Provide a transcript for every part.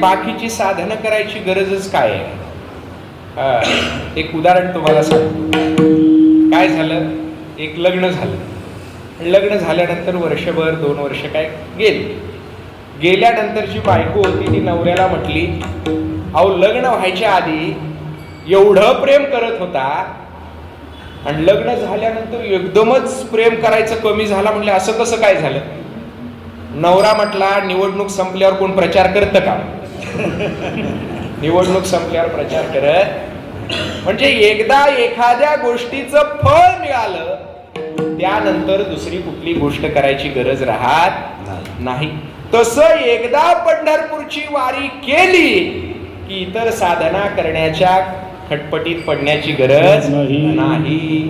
बाकीची साधनं करायची गरजच काय आहे? एक उदाहरण तुम्हाला सांगतो. काय झालं, एक लग्न झालं. लग्न झाल्यानंतर वर्षभर 2 वर्ष काय गेल्यानंतरची बायको होती ती नवऱ्याला म्हटली, अहो लग्न व्हायच्या आधी एवढं प्रेम करत होता आणि लग्न झाल्यानंतर एकदमच प्रेम करायचं कमी झाला. म्हणले असं कसं काय झालं? नवरा म्हटला, निवडणूक संपल्यावर कोण प्रचार करतं का? निवडणूक संपल्यावर प्रचार करत म्हणजे एकदा एखाद्या गोष्टीचं फळ मिळालं त्यानंतर दुसरी कुठली गोष्ट करायची गरज राहत नाही. तसं एकदा पंढरपूरची वारी केली की इतर साधना करण्याच्या खटपटीत पडण्याची गरज नाही.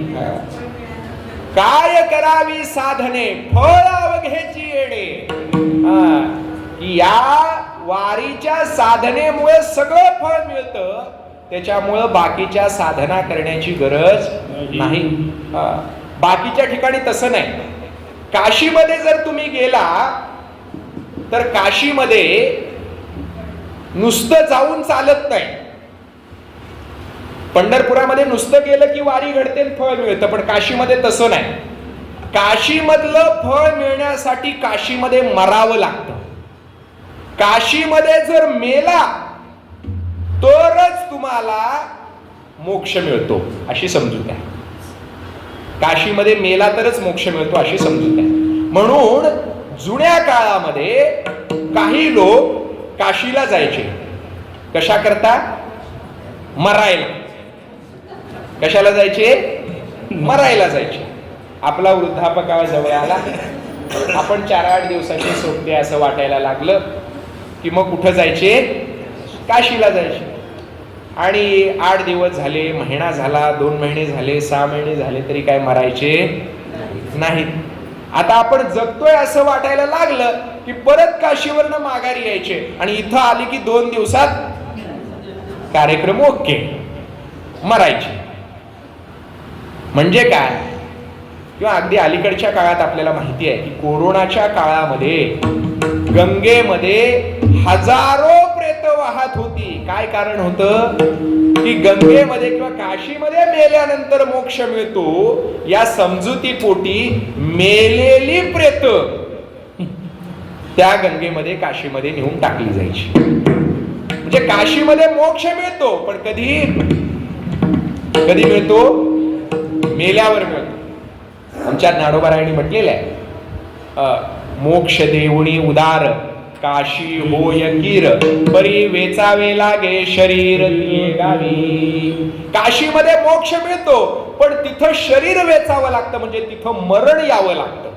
काय करावी साधने फळ अवघेची येणे. की या वारीच्या साधनेमुळे सगळं फळ मिळतं, त्याच्यामुळं बाकीच्या साधना करण्याची गरज नाही. बाकीच्या ठिकाणी तसं नाही. काशीमध्ये जर तुम्ही गेला तर काशीमध्ये नुसतं जाऊन चालत नाही. पंढरपुरामध्ये नुसतं गेलं की वारी घडते फळ मिळतं, पण काशीमध्ये तसं नाही. काशीमधलं फळ मिळण्यासाठी काशीमध्ये मरावं लागतं. काशीमध्ये जर मेला तरच तुम्हाला मोक्ष मिळतो अशी समजूत आहे. काशीमध्ये मेला तरच मोक्ष मिळतो अशी समजूत आहे. म्हणून जुन्या काळामध्ये काही लोक काशीला जायचे. कशा करता? मरायला. कशाला जायचे? मरायला जायचे. आपला वृद्धापकाळ जवळ आला, आपण 4-8 दिवसाची सोबते असं वाटायला लागलं की मग कुठं जायचे? काशीला जायचे. आणि 8 दिवस झाले, महिना झाला, 2 महिने झाले, 6 महिने झाले तरी काय मरायचे नाहीत. आता आपण जगतोय असं वाटायला लागलं की परत काशीवरनं माघारी यायचे आणि इथं आली की 2 दिवसात कार्यक्रम ओके, मरायचे. म्हणजे काय? किंवा अगदी अलीकडच्या काळात आपल्याला माहिती आहे की कोरोनाच्या काळामध्ये गंगेमध्ये हजारो प्रेत वाहत होती. काय कारण होतं? की गंगेमध्ये किंवा काशीमध्ये मेल्यानंतर मोक्ष मिळतो या समजुतीपोटी मेलेली प्रेत त्या गंगेमध्ये काशीमध्ये नेऊन टाकली जायची. म्हणजे काशीमध्ये मोक्ष मिळतो, पण कधी मिळतो? मेल्यावर मिळतो. आमच्या ज्ञानोबारायांनी म्हटलेलं आहे, मोक्ष देऊणी उदार काशी होय कीर, परी वेचावे लागे शरीर गावी. काशीमध्ये मोक्ष मिळतो, पण तिथं शरीर वेचावं लागतं, म्हणजे तिथं मरण यावं लागतं.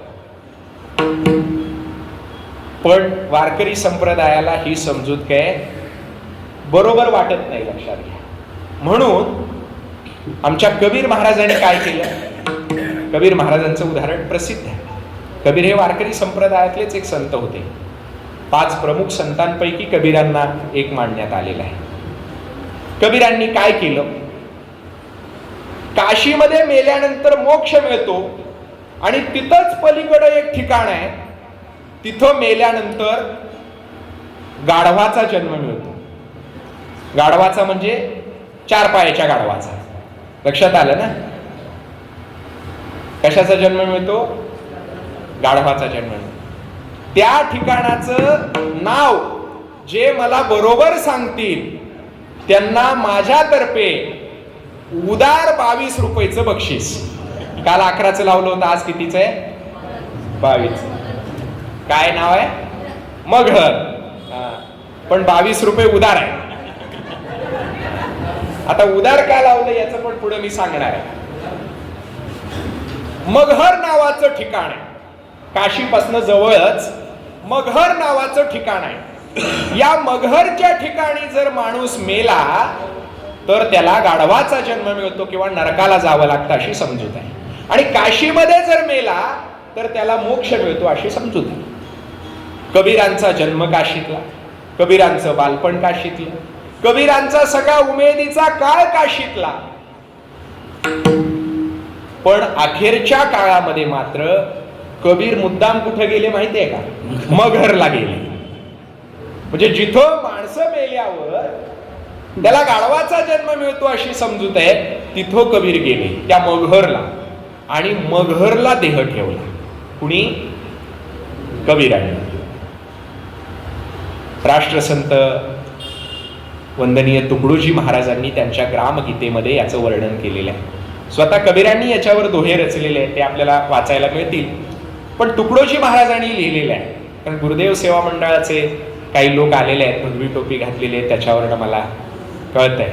पण वारकरी संप्रदायाला ही समजूत काय बरोबर वाटत नाही, लक्षात घ्या. म्हणून आमच्या कबीर महाराजांनी काय केलं? कबीर महाराजांचं उदाहरण प्रसिद्ध आहे. कबीर हे वारकरी संप्रदायातलेच एक संत होते. 5 प्रमुख संतांपैकी कबीरांना एक मानण्यात आलेलं आहे. कबीरांनी काय केलं? काशीमध्ये मेल्यानंतर मोक्ष मिळतो आणि तिथंच पलीकडे एक ठिकाण आहे, तिथं मेल्यानंतर गाढवाचा जन्म मिळतो. गाढवाचा म्हणजे 4 पायाच्या गाढवाचा. लक्षात आलं ना? कशाचा जन्म मिळतो? गाढवाचा जन्म मिळतो. त्या ठिकाणाचं नाव जे मला बरोबर सांगतील त्यांना माझ्यातर्फे उदार 22 रुपयाचं बक्षीस. काल 11चं लावलं होतं, आज कितीचं आहे? 22. काय नाव आहे? मगहर. पण 22 रुपये उदार आहे. आता उदार का लावलं याचं पण पुढे मी सांगणार आहे. मगहर नावाचं ठिकाण आहे. काशीपासून जवळच मगहर नावाचं ठिकाण आहे. या मगहरच्या ठिकाणी जर माणूस मेला तर त्याला गाढवाचा जन्म मिळतो किंवा नरकाला जावं लागतं अशी समजूत आहे. आणि काशीमध्ये जर मेला तर त्याला मोक्ष मिळतो अशी समजूत आहे. कबीरांचा जन्म काशीतला, कबीरांचं बालपण काशीतलं, कबीरांचा सगळा उमेदीचा काळ काशीतला. पण अखेरच्या काळामध्ये मात्र कबीर मुद्दाम कुठे गेले माहितीये का? मगहरला गेले. म्हणजे जिथं माणसं माणसं मेल्यावर त्याला गाढवाचा जन्म मिळतो अशी समजूत आहे. तिथं कबीर गेले त्या मगहरला आणि मगहरला देह ठेवला. कुणी? कबीराने. राष्ट्रसंत वंदनीय तुकडोजी महाराजांनी त्यांच्या ग्रामगीतेमध्ये याचं वर्णन केलेलं आहे. स्वतः कबीरांनी याच्यावर दोहे रचलेले आहेत, ते आपल्याला वाचायला मिळतील. पण तुकडोजी महाराजांनी लिहिलेले आहे. कारण गुरुदेव सेवा मंडळाचे काही लोक आलेले आहेत, भगवी टोपी घातलेले आहेत, त्याच्यावरनं मला कळत आहे.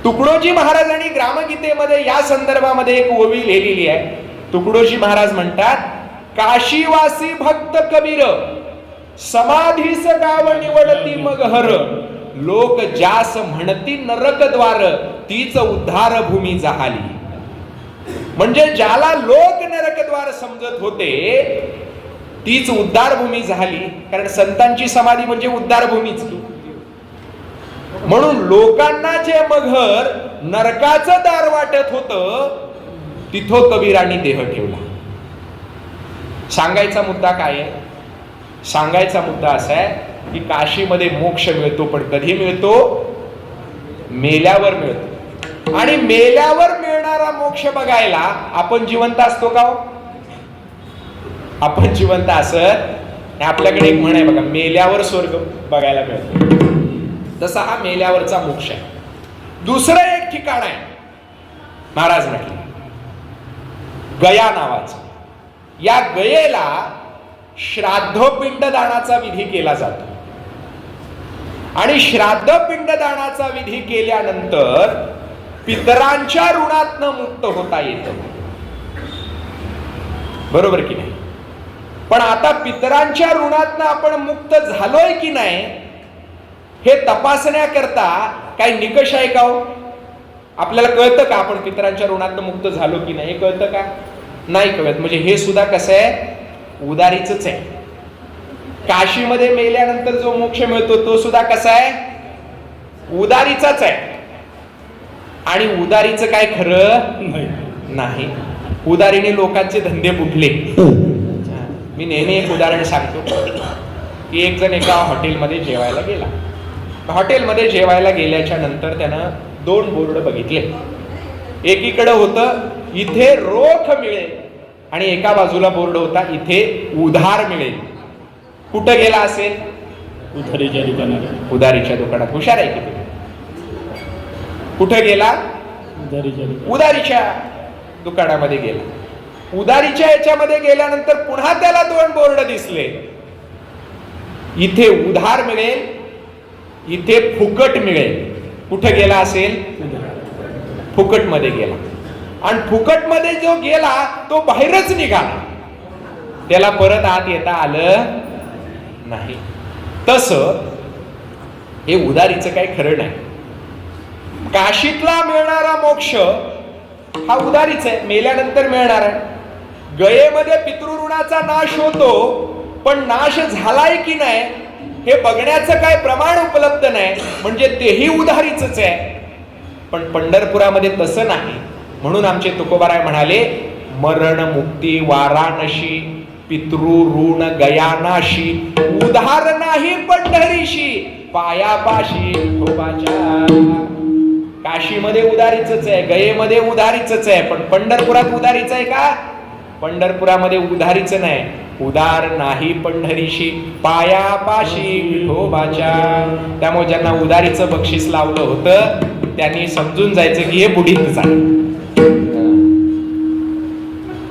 तुकडोजी महाराजांनी ग्रामगीतेमध्ये या संदर्भामध्ये एक ओवी लिहिलेली आहे. तुकडोजी महाराज म्हणतात, काशीवासी भक्त कबीर समाधीस गाव निवडती मगहर, लोक ज्यास म्हणती नरकद्वार, तीच उद्धार भूमी जाहाली. म्हणजे ज्याला लोक नरकद्वार समजत होते तीच उद्धार भूमी झाली. कारण संतांची समाधी म्हणजे उद्धार भूमीच. म्हणून लोकांना जे मगहर नरकाचं दार वाटत होतं तिथं कबीरांनी देह ठेवला. सांगायचा मुद्दा काय आहे? सांगायचा मुद्दा असा आहे की काशीमध्ये मोक्ष मिळतो, पण कधी मिळतो? मेल्यावर मिळतो. आणि मेल्यावर मिळणारा मोक्ष बघायला आपण जिवंत असतो का हो? आपण जिवंत असत. आपल्याकडे एक म्हण आहे बघा, मेल्यावर स्वर्ग बघायला मिळतो. तसा हा मेल्यावरचा मोक्ष आहे. दुसरं एक ठिकाण आहे महाराज म्हटले, गया नावाचं. या गयेला श्राद्ध पिंडदानाचा विधी केला जातो. आणि श्राद्ध पिंडदानाचा विधी केल्यानंतर पितरांच्या ऋणातनं मुक्त होता येतं. बरोबर की नाही? पण आता पितरांच्या ऋणातनं आपण मुक्त झालोय की नाही हे तपासण्याकरता काही निकष आहे का हो? आपल्याला कळतं का आपण पितरांच्या ऋणातनं मुक्त झालो की नाही? हे कळतं का? नाही कळत. म्हणजे हे सुद्धा कसं आहे? उदारीच आहे. काशीमध्ये मेल्यानंतर जो मोक्ष मिळतो तो सुद्धा कसा आहे? उदारीचाच आहे. आणि उदारीचं काय खरं नाही. उदारीने लोकांचे धंदे बुडले. मी नेहमी एक उदाहरण सांगतो की एक जण एका हॉटेलमध्ये जेवायला गेला. हॉटेलमध्ये जेवायला गेल्याच्या नंतर त्यानं 2 बोर्ड बघितले. एकीकडे होतं इथे रोख मिळेल आणि एका बाजूला बोर्ड होता इथे उधार मिळेल. कुठं गेला असेल? उधारीच्या दुकानात. उधारीच्या दुकानात. हुशार आहे की? कुठं गेला? उधारीच्या दुकानामध्ये गेला. उधारीच्या याच्यामध्ये गेल्यानंतर पुन्हा त्याला 2 बोर्ड दिसले. इथे उधार मिळेल, इथे फुकट मिळेल. कुठे गेला असेल? फुकट मध्ये गेला. आणि फुकट मध्ये जो गेला तो बाहेरच निघाला, त्याला परत आत येता आलं नाही. तसं हे उधारीचं काही खरं नाही. काशीतला मिळणारा मोक्ष हा उधारीच आहे, मेल्यानंतर मिळणार आहे. गयेमध्ये पितृऋणाचा नाश होतो, पण नाश झालाय की नाही हे बघण्याचं काय प्रमाण उपलब्ध नाही, म्हणजे तेही उधारीच आहे. पण पंढरपुरामध्ये तसं नाही. म्हणून आमचे तुकोबाराय म्हणाले, मरण मुक्ती वाराणसी, पितृऋण गयानाशी, उधार नाही पंढरीशी, पायापाशी विठोबाच्या. काशीमध्ये उधारीच आहे, गयेमध्ये उधारीच आहे, पण पंढरपुरात उधारीच आहे का? पंढरपुरामध्ये उधारीच नाही. उदार नाही पंढरीशी, पायापाशी विठोबाच्या. त्यामुळे ज्यांना उधारीचं बक्षीस लावलं होतं त्यांनी समजून जायचं की हे बुडीतच आहे.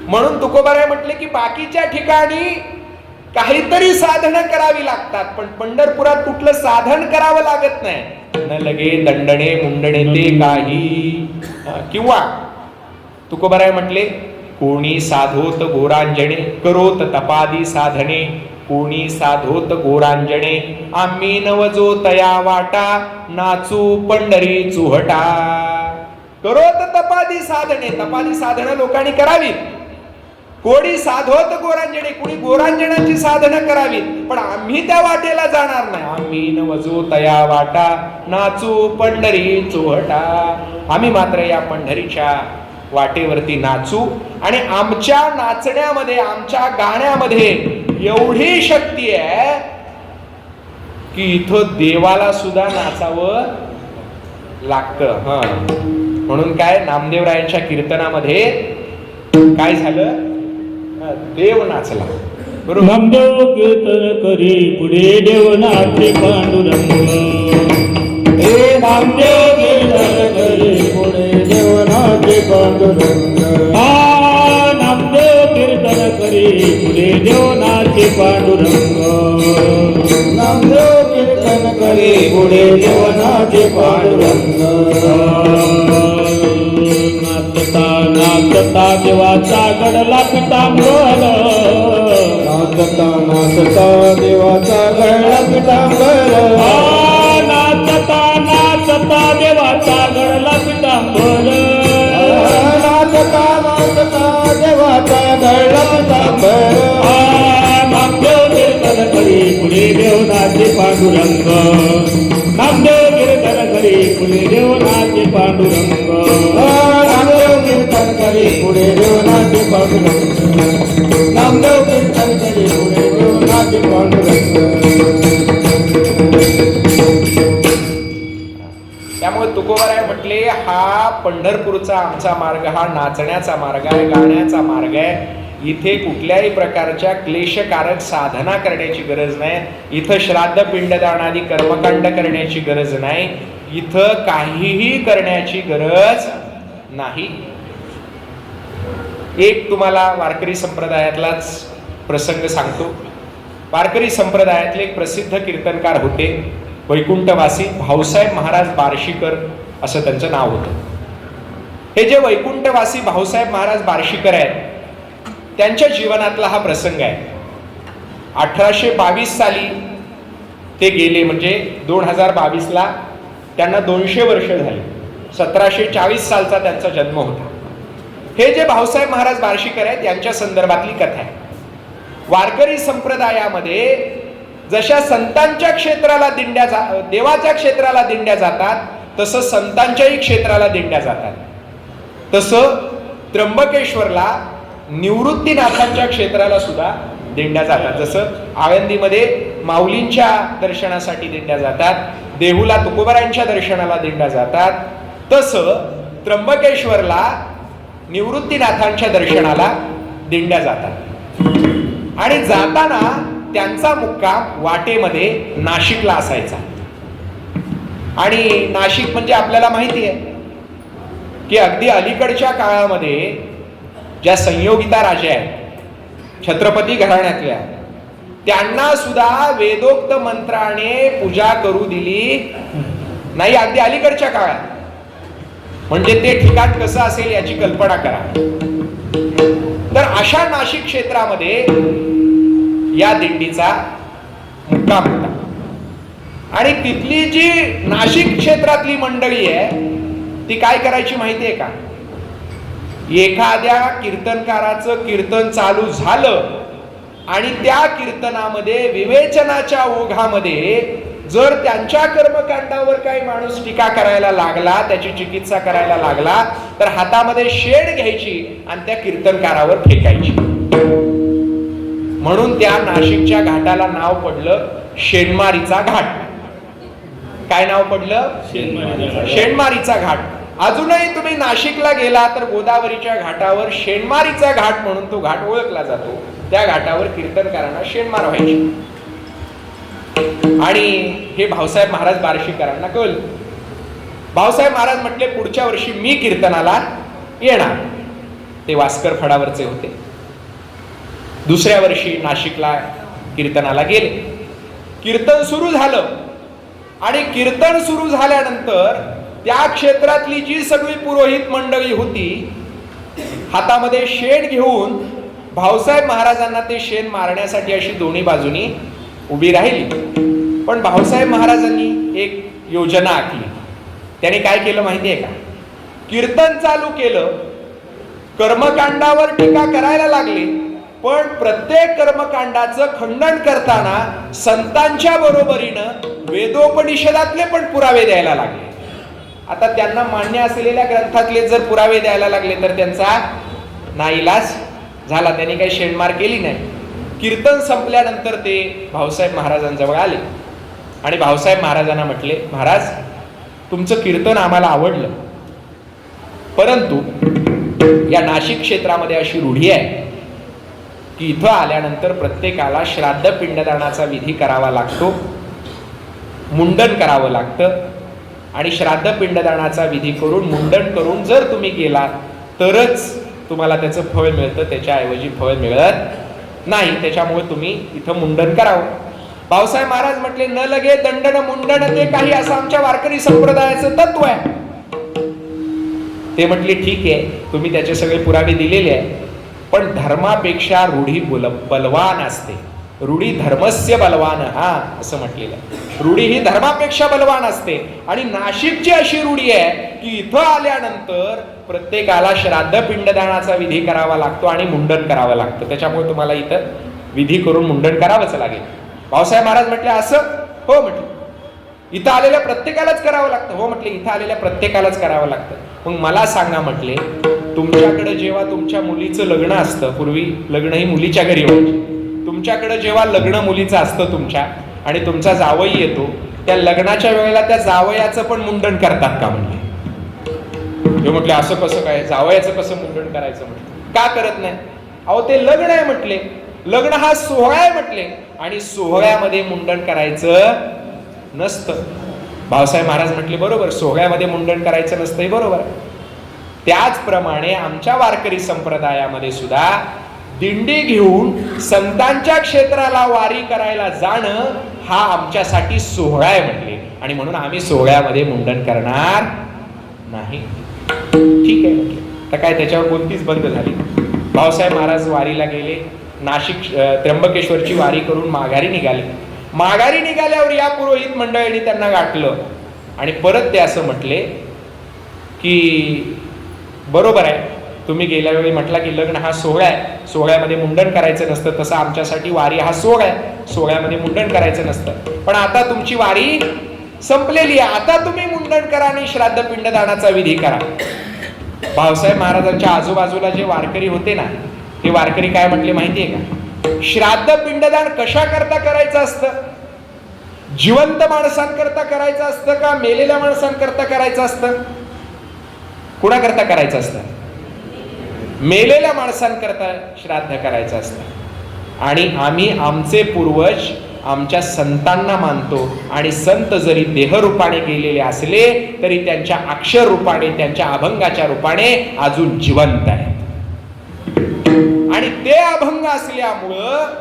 म्हणून तुकोबाराय म्हटले की बाकीच्या ठिकाणी काहीतरी साधनं करावी लागतात, पण पंढरपुरात कुठलं साधन करावं लागत नाही. न लगे दंडणे मुंडणे ते काही. किंवा तुकोबाराय म्हटले, कोणी साधोत गोरांजणे, करोत तपादी साधने, कोणी साधोत गोरांजणे, आम्ही नवजो तया वाटा, नाचू पंढरी चुहटा. करोत तपादी साधने, तपादी साधनं लोकांनी करावीत. कोणी साधोत गोरांजणे, कोणी गोरांजनाची साधनं करावीत, पण आम्ही त्या वाटेला जाणार नाही. आम्ही नवजो तया वाटा, नाचू पंढरी चुहटा. आम्ही मात्र या पंढरीच्या वाटेवरती नाचू. आणि आमच्या नाचण्यामध्ये, आमच्या गाण्यामध्ये एवढी शक्ती आहे की इथं देवाला सुद्धा नाचावं लागतं. म्हणून काय नामदेवरायांच्या कीर्तनामध्ये काय झालं, देव नाचला. बरोबर. नामदेव कीर्तन करी पुढे देवनाचे पांडुरंग. हे नामदेव कीर्तन करी पुढे देवनाचे पांडुरंग. नामदेव कीर्तन करी पुढे देवनाचे पांडुरंग. नामदेव कीर्तन करी पुढे देवनाचे पांडुरंग. नाचता नाचता देवाचा घडला पितांबर. नाचता नाचता देवाचा घडला पितांबर. नाचता नाचता देवाचा घडला पितांबर. नाचता नाचता देवाचा घडला पितांबर. नामदेव कीर्तन करी पुढे देवनाचे पांडुरंग. नामदेव कीर्तन करी पुढे देवनाचे पांडुरंग. नामदेव कीर्तन करी पुढे देवनाचे पांडुरंग. नामदेव कीर्तन करी पुढे देवनाचे पांडुरंग. त्यामुळे तुकोबाराय म्हटले, हा पंढरपूरचा आमचा मार्ग हा नाचण्याचा मार्ग आहे, गाण्याचा मार्ग आहे. इथे कुठल्याही प्रकारच्या क्लेशकारक साधना करण्याची गरज नाही. इथं श्राद्ध पिंडदान आदी कर्मकांड करण्याची गरज नाही. इथं काहीही करण्याची गरज नाही. एक तुम्हाला वारकरी संप्रदायातलाच प्रसंग सांगतो. वारकरी संप्रदायातले एक प्रसिद्ध कीर्तनकार होते, वैकुंठवासी भाऊसाहेब महाराज बार्शीकर असं त्यांचं नाव होतं. हे जे वैकुंठवासी भाऊसाहेब महाराज बार्शीकर आहेत, त्यांच्या जीवनातला हा प्रसंग आहे. 1822 साली ते गेले, म्हणजे 2022ला त्यांना 200 वर्ष झाली. 1740 सालचा त्यांचा जन्म होता. हे जे भाऊसाहेब महाराज बार्शीकर आहेत यांच्या संदर्भातली कथा आहे. वारकरी संप्रदायामध्ये जशा संतांच्या क्षेत्राला दिंड्या देवाच्या क्षेत्राला दिंड्या जातात, तसं संतांच्याही क्षेत्राला दिंड्या जातात. तसं त्र्यंबकेश्वरला निवृत्तीनाथांच्या क्षेत्राला सुद्धा दिंड्या जातात. जसं आळंदीमध्ये माऊलींच्या दर्शनासाठी दिंड्या जातात, देहूला तुकोबारायांच्या दर्शनाला दिंड्या जातात, तसं त्र्यंबकेश्वरला निवृत्तीनाथांच्या दर्शनाला दिंड्या जातात. आणि जाताना त्यांचा मुक्काम वाटेमध्ये नाशिकला असायचा. आणि नाशिक म्हणजे आपल्याला माहिती आहे की अगदी अलीकडच्या काळामध्ये ज्या संयोगिता राजा आहेत छत्रपती घराण्यातल्या, त्यांना सुद्धा वेदोक्त मंत्राने पूजा करू दिली नाही अगदी अलीकडच्या काळात. म्हणजे ते ठिकाण कसं असेल याची कल्पना करा. तर अशा नाशिक क्षेत्रामध्ये या दिंडीचा मुक्काम होता. आणि तिथली जी नाशिक क्षेत्रातली मंडळी आहे ती काय करायची माहितीये का, एखाद्या कीर्तनकाराचं कीर्तन चालू झालं आणि त्या कीर्तनामध्ये विवेचनाच्या ओघामध्ये जर त्यांच्या कर्मकांडावर काही माणूस टीका करायला लागला, त्याची चिकित्सा करायला लागला, तर हातामध्ये शेण घ्यायची आणि त्या कीर्तनकारावर फेकायची. म्हणून त्या नाशिकच्या घाटाला नाव पडलं शेणमारीचा घाट. काय नाव पडलं? शेणमारीचा घाट. अजूनही तुम्ही नाशिकला गेला तर गोदावरीच्या घाटावर शेणमारीचा घाट म्हणून तो घाट ओळखला जातो. त्या घाटावर कीर्तनकारांना शेणमार व्हायची. आणि हे भाऊसाहेब महाराज बार्शीकरांना कळलं. भाऊसाहेब महाराज म्हटले, पुढच्या वर्षी मी कीर्तनाला येणार. ते वास्कर फडावरचे होते. दुसऱ्या वर्षी नाशिकला कीर्तनाला गेले. कीर्तन सुरू झालं आणि कीर्तन सुरू झाल्यानंतर त्या क्षेत्रातली जी सगळी पुरोहित मंडळी होती हातामध्ये शेण घेऊन भाऊसाहेब महाराजांना ते शेण मारण्यासाठी अशी दोन्ही बाजूनी उभी राहिली. पण भाऊसाहेब महाराजांनी एक योजना आखली. त्यांनी काय केलं माहितीये का, कीर्तन चालू केलं, कर्मकांडावर टीका करायला लागले, पण प्रत्येक कर्मकांडाचं खंडन करताना संतांच्या बरोबरीनं वेदोपनिषदातले पण पुरावे द्यायला लागले. आता त्यांना मान्य असलेल्या ग्रंथातले जर पुरावे द्यायला लागले तर त्यांचा नाईलाज झाला. त्यांनी काही शेणमार केली नाही. कीर्तन संपल्यानंतर ते भाऊसाहेब महाराजांजवळ आले आणि भाऊसाहेब महाराजांना म्हटले, महाराज तुमचं कीर्तन आम्हाला आवडलं, परंतु या नाशिक क्षेत्रामध्ये अशी रूढी आहे की इथं आल्यानंतर प्रत्येकाला श्राद्ध पिंडदानाचा विधी करावा लागतो, मुंडन करावं लागतं, आणि श्राद्ध पिंडदानाचा विधी करून मुंडन करून जर तुम्ही गेलात तरच तुम्हाला त्याचं फळ मिळतं, त्याच्याऐवजी फळ मिळत नाही, त्याच्यामुळे तुम्ही इथं मुंडन करावं. भाऊसाहेब महाराज म्हटले, न लगे दंडन मुंडन ते काही, असं आमच्या वारकरी संप्रदायाचं तत्व आहे. ते म्हटले ठीक आहे, तुम्ही त्याचे सगळे पुरावे दिलेले आहे, पण धर्मापेक्षा रूढी बलवान असते. रूढी धर्मस्य बलवान, हा असं म्हटलेलं आहे. रूढी ही धर्मापेक्षा बलवान असते. आणि नाशिकची अशी रूढी आहे की इथं आल्यानंतर प्रत्येकाला श्राद्ध पिंडदानाचा विधी करावा लागतो आणि मुंडन करावं लागतं, त्याच्यामुळे तुम्हाला इथं विधी करून मुंडन करावंच लागेल. भाऊसाहेब महाराज म्हटले असं? हो म्हटलं. इथं आलेल्या प्रत्येकालाच करावं लागतं? हो म्हटले, इथं आलेल्या प्रत्येकालाच करावं लागतं. मग मला सांगा म्हटले, तुमच्याकडे जेव्हा तुमच्या मुलीचं लग्न असतं, पूर्वी लग्न ही मुलीच्या घरी व्हायची, तुमच्याकडे जेव्हा लग्न मुलीचं असतं तुमच्या, आणि तुमचा जावई येतो, त्या लग्नाच्या वेळेला त्या जावयाचं पण मुंडन करतात का म्हणले? हे म्हटले असं कसं काय, जावयाचं कसं मुंडन करायचं म्हटलं? का करत नाही? अहो ते लग्न आहे म्हटले, लग्न हा सोहळा आहे म्हटले, आणि सोहळ्यामध्ये मुंडन करायचं नसतं. भाऊसाहेब महाराज म्हटले बरोबर, सोहळ्यामध्ये मुंडन करायचं नसतं, हे बरोबर. त्याचप्रमाणे आमच्या वारकरी संप्रदायामध्ये सुद्धा दिंडी घेऊन संतांच्या क्षेत्राला वारी करायला जाणं हा आमच्यासाठी सोहळा आहे म्हटले, आणि म्हणून आम्ही सोहळ्यामध्ये मुंडन करणार नाही. ठीक आहे म्हटले. तर काय त्याच्यावर कोणतीच बंद झाली. भाऊसाहेब महाराज वारीला गेले, नाशिक त्र्यंबकेश्वरची वारी करून माघारी निघाले. माघारी निघाल्यावर या पुरोहित मंडळींनी त्यांना गाठलं आणि परत ते असं म्हटले की बरोबर आहे, तुम्ही गेल्या वेळी म्हटला की लग्न हा सोहळा आहे, सोहळ्यामध्ये मुंडन करायचं नसतं, तसं आमच्यासाठी वारी हा सोहळा आहे, सोहळ्यामध्ये मुंडन करायचं नसतं. पण आता तुमची वारी संपलेली आहे, आता तुम्ही मुंडन करा आणि श्राद्ध पिंडदानाचा विधी करा. भाऊसाहेब महाराजांच्या आजूबाजूला जे वारकरी होते ना, ते वारकरी काय म्हटले माहितीये का? श्राद्ध पिंडदान कशा करता करायचं असतं? जिवंत माणसांकरता करायचं असतं का मेलेल्या माणसांकरता करायचं असतं? कुणाकरता करायचं असतं? मेलेल्या माणसांकरता श्राद्ध करायचं असतं. आणि आम्ही आमचे पूर्वज आमच्या संतांना मानतो, आणि संत जरी देहरूपाने गेलेले असले तरी त्यांच्या अक्षर रूपाने, त्यांच्या अभंगाच्या रूपाने अजून जिवंत आहेत. आणि ते अभंग असल्यामुळं,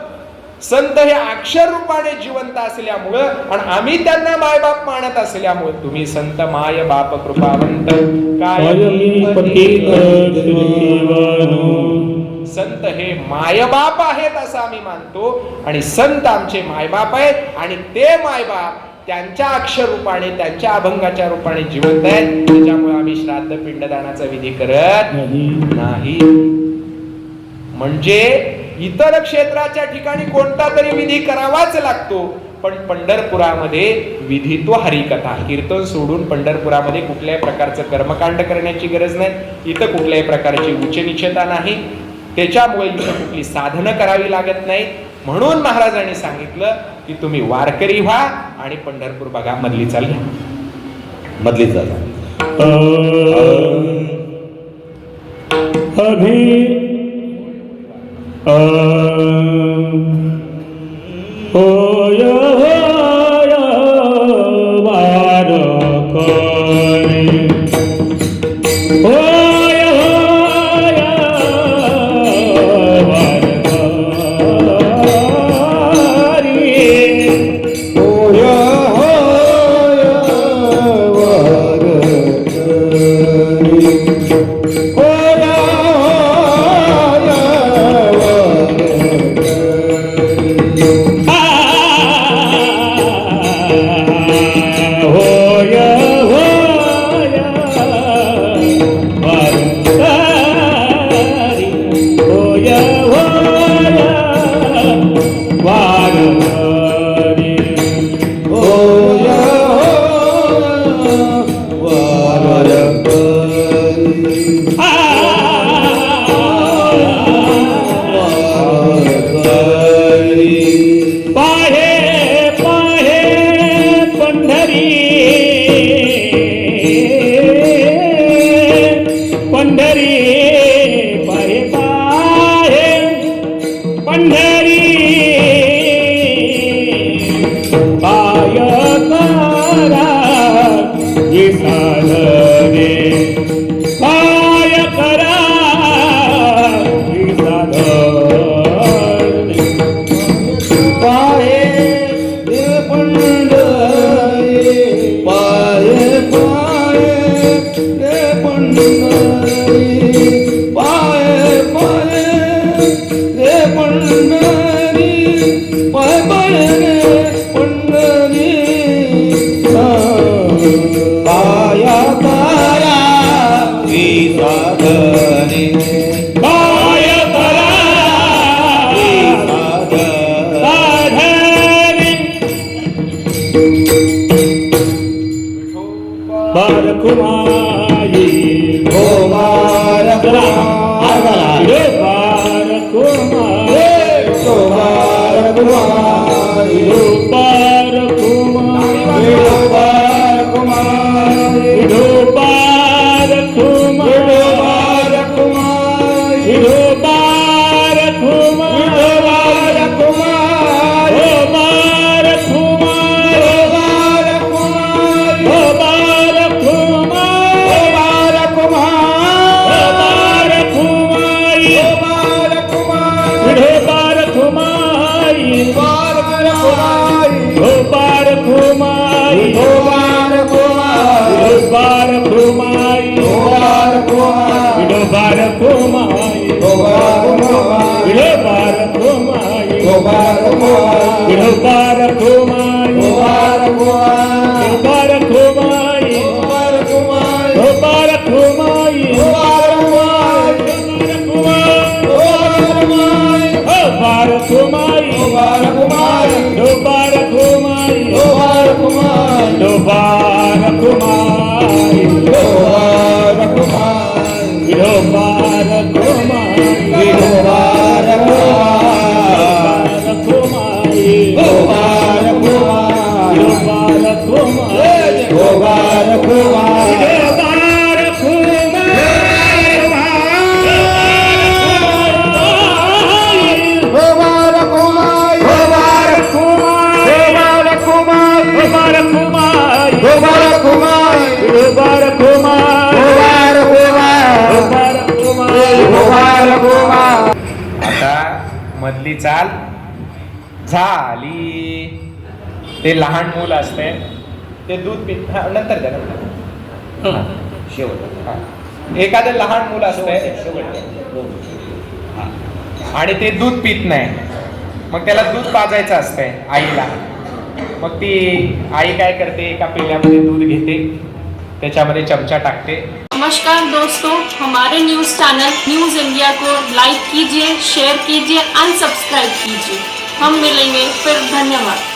संत हे अक्षर रूपाने जिवंत असल्यामुळं, आणि आम्ही त्यांना मायबाप मानत असल्यामुळे, तुम्ही संत माय बाप कृपावंत संत हे मायबाप आहेत असं आम्ही मानतो, आणि संत आमचे मायबाप आहेत, आणि ते मायबाप त्यांच्या अक्षर रूपाने, त्यांच्या अभंगाच्या रूपाने जिवंत आहेत, त्याच्यामुळे आम्ही श्राद्ध पिंडदानाचा विधी करत नाही. म्हणजे इतर क्षेत्राच्या ठिकाणी कोणता तरी विधी करावाच लागतो, पण पंढरपुरामध्ये विधी तो हरिकथा, कीर्तन सोडून पंढरपुरामध्ये कुठल्याही प्रकारचं कर्मकांड करण्याची गरज नाही. इथं कुठल्याही प्रकारची उच्चनीचता नाही, त्याच्यामुळे इथं कुठली साधनं करावी लागत नाही. म्हणून महाराजांनी सांगितलं की तुम्ही वारकरी व्हा आणि पंढरपूर बघा, मधली चाल घ्या, मधली चाल. होय होय वारकरी, होय होय वारकरी, होय होय वारकरी, होय होय वारकरी. पंढरी पाय करा विसाधने पाय करा विसाधने पाये देव पंढरी पाये पाये देव पंढरी पाये पाये देव पंढरी पाय पाये पंढरी पाया करा विसाधने पाय करा साधने बारकुमारी हो बारकुमारी बारकुमारी हो बारकुमारी बारकुमारी हो बारकुमारी बारकुमारी बारकुमारी आता मधली चाल झाली. ते लहान मूल असते ते दूध पित नंतर द्या नंतर शेवट. एखादं लहान मूल असतंय आणि ते दूध पित नाही, मग त्याला दूध पाजायचं असतंय आईला. मग ती आई काय करते, एका पेल्यामध्ये दूध घेते, त्याच्यामध्ये चमचा टाकते. नमस्कार दोस्तों, हमारे न्यूज़ चैनल न्यूज़ इंडिया को लाइक कीजिए, शेयर कीजिए एंड सब्सक्राइब कीजिए. हम मिलेंगे फिर. धन्यवाद.